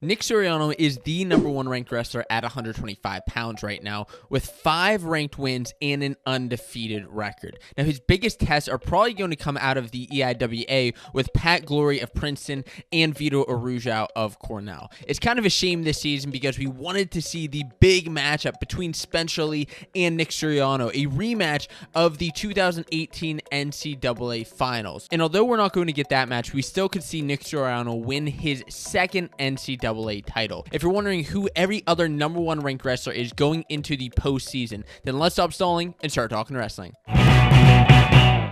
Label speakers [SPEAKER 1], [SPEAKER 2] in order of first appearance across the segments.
[SPEAKER 1] Nick Suriano is the number one ranked wrestler at 125 pounds right now, with 5 ranked wins and an undefeated record. Now, his biggest tests are probably going to come out of the EIWA with Pat Glory of Princeton and Vito Arujau of Cornell. It's kind of a shame this season because we wanted to see the big matchup between Spencer Lee and Nick Suriano, a rematch of the 2018 NCAA Finals. And although we're not going to get that match, we still could see Nick Suriano win his second NCAA title. If you're wondering who every other number one ranked wrestler is going into the postseason, then let's stop stalling and start talking wrestling.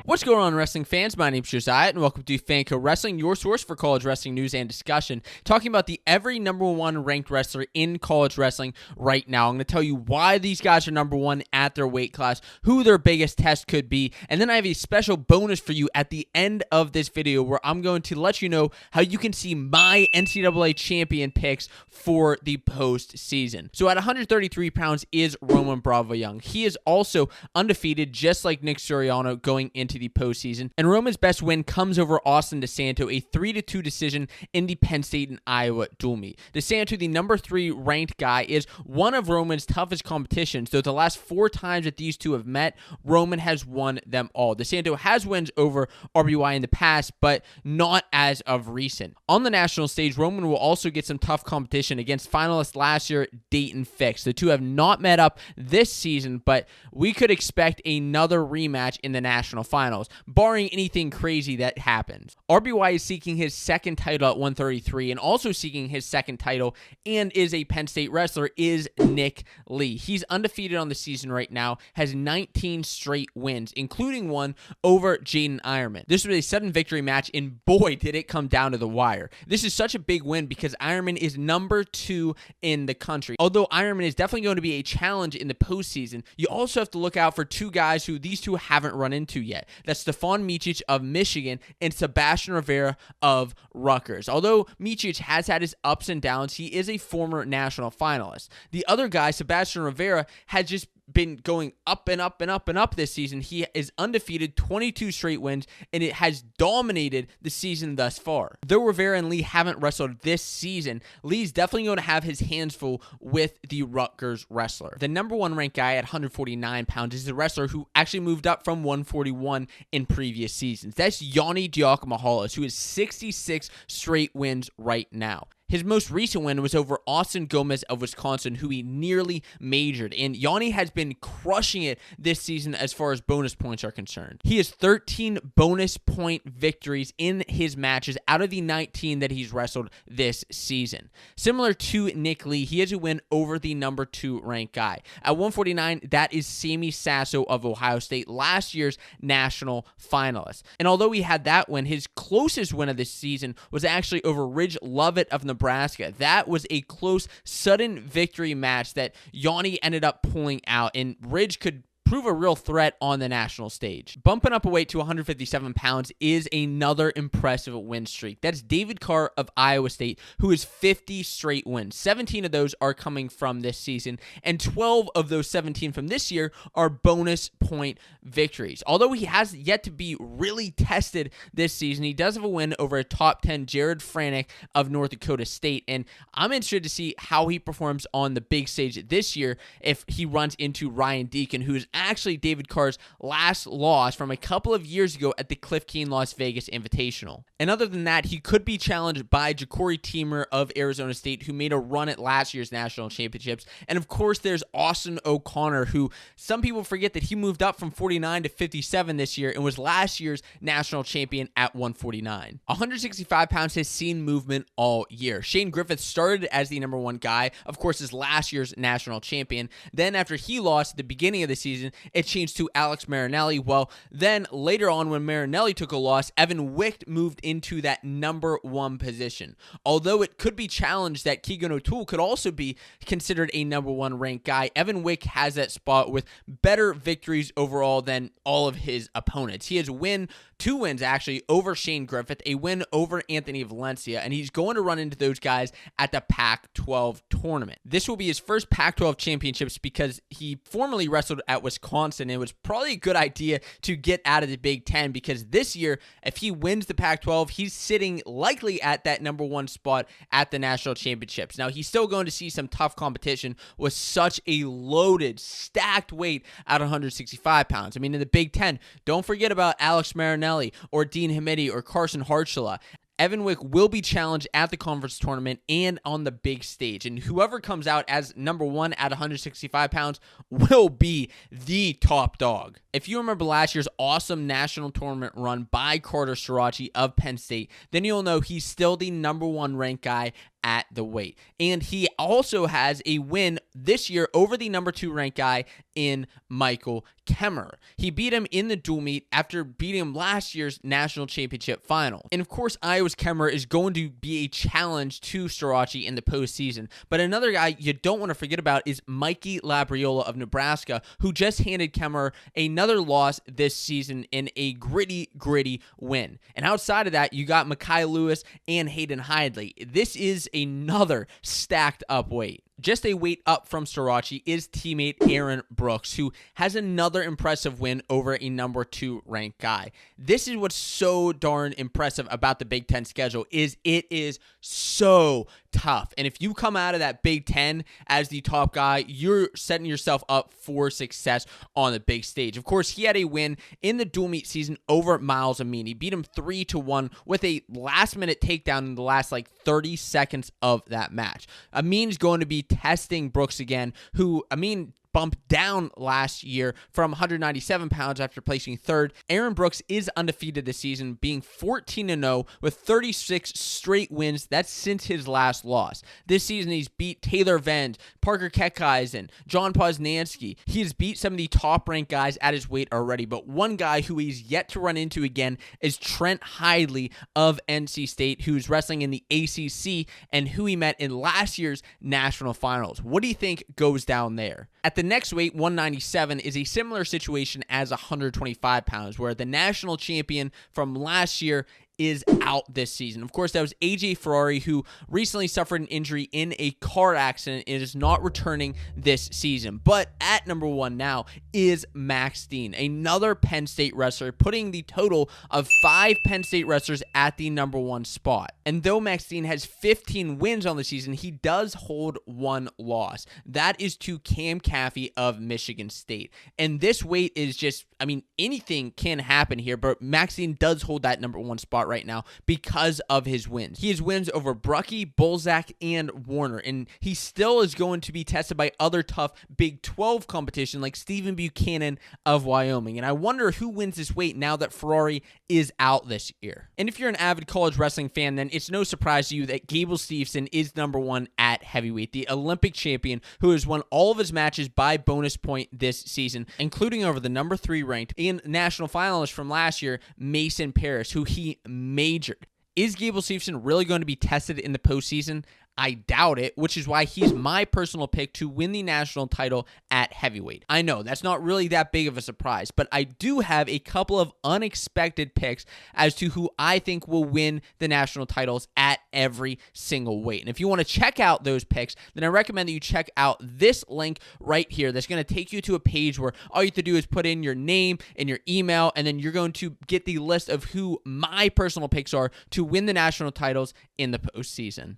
[SPEAKER 1] What's going on, wrestling fans? My name's Josiah, and welcome to Fanco Wrestling, your source for college wrestling news and discussion, talking about the every number one ranked wrestler in college wrestling right now. I'm going to tell you why these guys are number one at their weight class, who their biggest test could be, and then I have a special bonus for you at the end of this video where I'm going to let you know how you can see my NCAA champion picks for the postseason. So at 133 pounds is Roman Bravo Young. He is also undefeated, just like Nick Suriano, going into the postseason, and Roman's best win comes over Austin DeSanto, a 3-2 decision in the Penn State and Iowa dual meet. DeSanto, the number 3 ranked guy, is one of Roman's toughest competitions, though the last 4 times that these two have met, Roman has won them all. DeSanto has wins over RBY in the past, but not as of recent. On the national stage, Roman will also get some tough competition against finalists last year, Dayton Fix. The two have not met up this season, but we could expect another rematch in the national finals, barring anything crazy that happens. RBY is seeking his second title at 133, and also seeking his second title and is a Penn State wrestler is Nick Lee. He's undefeated on the season right now, has 19 straight wins, including one over Jaden Ironman. This was a sudden victory match, and boy, did it come down to the wire. This is such a big win because Ironman is number 2 in the country. Although Ironman is definitely going to be a challenge in the postseason, you also have to look out for two guys who these two haven't run into yet. That's Stefan Micic of Michigan and Sebastian Rivera of Rutgers. Although Micic has had his ups and downs, he is a former national finalist. The other guy, Sebastian Rivera, had just been going up and up and up and up this season. He is undefeated, 22 straight wins, and it has dominated the season thus far. Though Rivera and Lee haven't wrestled this season, Lee's definitely going to have his hands full with the Rutgers wrestler. The number 1 ranked guy at 149 pounds is the wrestler who actually moved up from 141 in previous seasons. That's Yanni Diakomahalis, who has 66 straight wins right now. His most recent win was over Austin Gomez of Wisconsin, who he nearly majored, and Yanni has been crushing it this season as far as bonus points are concerned. He has 13 bonus point victories in his matches out of the 19 that he's wrestled this season. Similar to Nick Lee, he has a win over the number 2 ranked guy. At 149, that is Sammy Sasso of Ohio State, last year's national finalist. And although he had that win, his closest win of this season was actually over Ridge Lovett of Nebraska. That was a close, sudden victory match that Yanni ended up pulling out, and Ridge could prove a real threat on the national stage. Bumping up a weight to 157 pounds is another impressive win streak. That's David Carr of Iowa State, who has 50 straight wins. 17 of those are coming from this season, and 12 of those 17 from this year are bonus point victories. Although he has yet to be really tested this season, he does have a win over a top 10 Jared Franick of North Dakota State, and I'm interested to see how he performs on the big stage this year if he runs into Ryan Deacon, who is actually David Carr's last loss from a couple of years ago at the Cliff Keen Las Vegas Invitational. And other than that, he could be challenged by Ja'Cory Teamer of Arizona State, who made a run at last year's national championships. And of course, there's Austin O'Connor, who some people forget that he moved up from 49 to 57 this year and was last year's national champion at 149. 165 pounds has seen movement all year. Shane Griffith started as the number 1 guy, of course, as last year's national champion. Then after he lost at the beginning of the season, it changed to Alex Marinelli. Well, then later on when Marinelli took a loss, Evan Wicht moved into that number 1 position. Although it could be challenged that Keegan O'Toole could also be considered a number 1 ranked guy, Evan Wicht has that spot with better victories overall than all of his opponents. He has 2 wins actually over Shane Griffith, a win over Anthony Valencia, and he's going to run into those guys at the Pac-12 tournament. This will be his first Pac-12 championships because he formerly wrestled at Wisconsin Wisconsin. It was probably a good idea to get out of the Big Ten because this year, if he wins the Pac-12, he's sitting likely at that number one spot at the national championships. Now, he's still going to see some tough competition with such a loaded, stacked weight at 165 pounds. I mean, in the Big Ten, don't forget about Alex Marinelli or Dean Hamidi or Carson Hartshula. Evan Wick will be challenged at the conference tournament and on the big stage. And whoever comes out as number one at 165 pounds will be the top dog. If you remember last year's awesome national tournament run by Carter Sirachi of Penn State, then you'll know he's still the number one ranked guy at the weight. And he also has a win this year over the number two ranked guy in Michael Kemmerer. He beat him in the dual meet after beating him last year's national championship final. And of course, Iowa's Kemmerer is going to be a challenge to Sirachi in the postseason. But another guy you don't want to forget about is Mikey Labriola of Nebraska, who just handed Kemmerer another loss this season in a gritty win. And outside of that, you got Mekhi Lewis and Hayden Hidlay. This is another stacked up weight. Just a weight up from Sirachi is teammate Aaron Brooks, who has another impressive win over a number two ranked guy. This is what's so darn impressive about the Big Ten schedule is it is so tough. And if you come out of that Big Ten as the top guy, you're setting yourself up for success on the big stage. Of course, he had a win in the dual meet season over Miles Amin. He beat him 3-1 with a last-minute takedown in the last 30 seconds of that match. Amin's going to be testing Brooks again, who Amin bumped down last year from 197 pounds after placing third. Aaron Brooks is undefeated this season, being 14-0 with 36 straight wins. That's since his last loss. This season, he's beat Taylor Vend, Parker Keckeisen, John Poznansky. He has beat some of the top-ranked guys at his weight already, but one guy who he's yet to run into again is Trent Hidlay of NC State, who's wrestling in the ACC and who he met in last year's national finals. What do you think goes down there? At the next weight, 197, is a similar situation as 125 pounds, where the national champion from last year is out this season. Of course, that was AJ Ferrari, who recently suffered an injury in a car accident and is not returning this season. But at number one now is Max Dean, another Penn State wrestler, putting the total of 5 Penn State wrestlers at the number one spot. And though Max Dean has 15 wins on the season, he does hold one loss. That is to Cam Caffey of Michigan State. And this weight is just, anything can happen here, but Max Dean does hold that number one spot right now because of his wins. He has wins over Brucky, Bolzak, and Warner, and he still is going to be tested by other tough Big 12 competition like Stephen Buchanan of Wyoming. And I wonder who wins this weight now that Ferrari is out this year. And if you're an avid college wrestling fan, then it's no surprise to you that Gable Steveson is number one at heavyweight, the Olympic champion who has won all of his matches by bonus point this season, including over the number 3 ranked and national finalist from last year, Mason Parris, who he majored. Is Gable Steveson really going to be tested in the postseason? I doubt it, which is why he's my personal pick to win the national title at heavyweight. I know that's not really that big of a surprise, but I do have a couple of unexpected picks as to who I think will win the national titles at every single weight. And if you want to check out those picks, then I recommend that you check out this link right here. That's going to take you to a page where all you have to do is put in your name and your email, and then you're going to get the list of who my personal picks are to win the national titles in the postseason.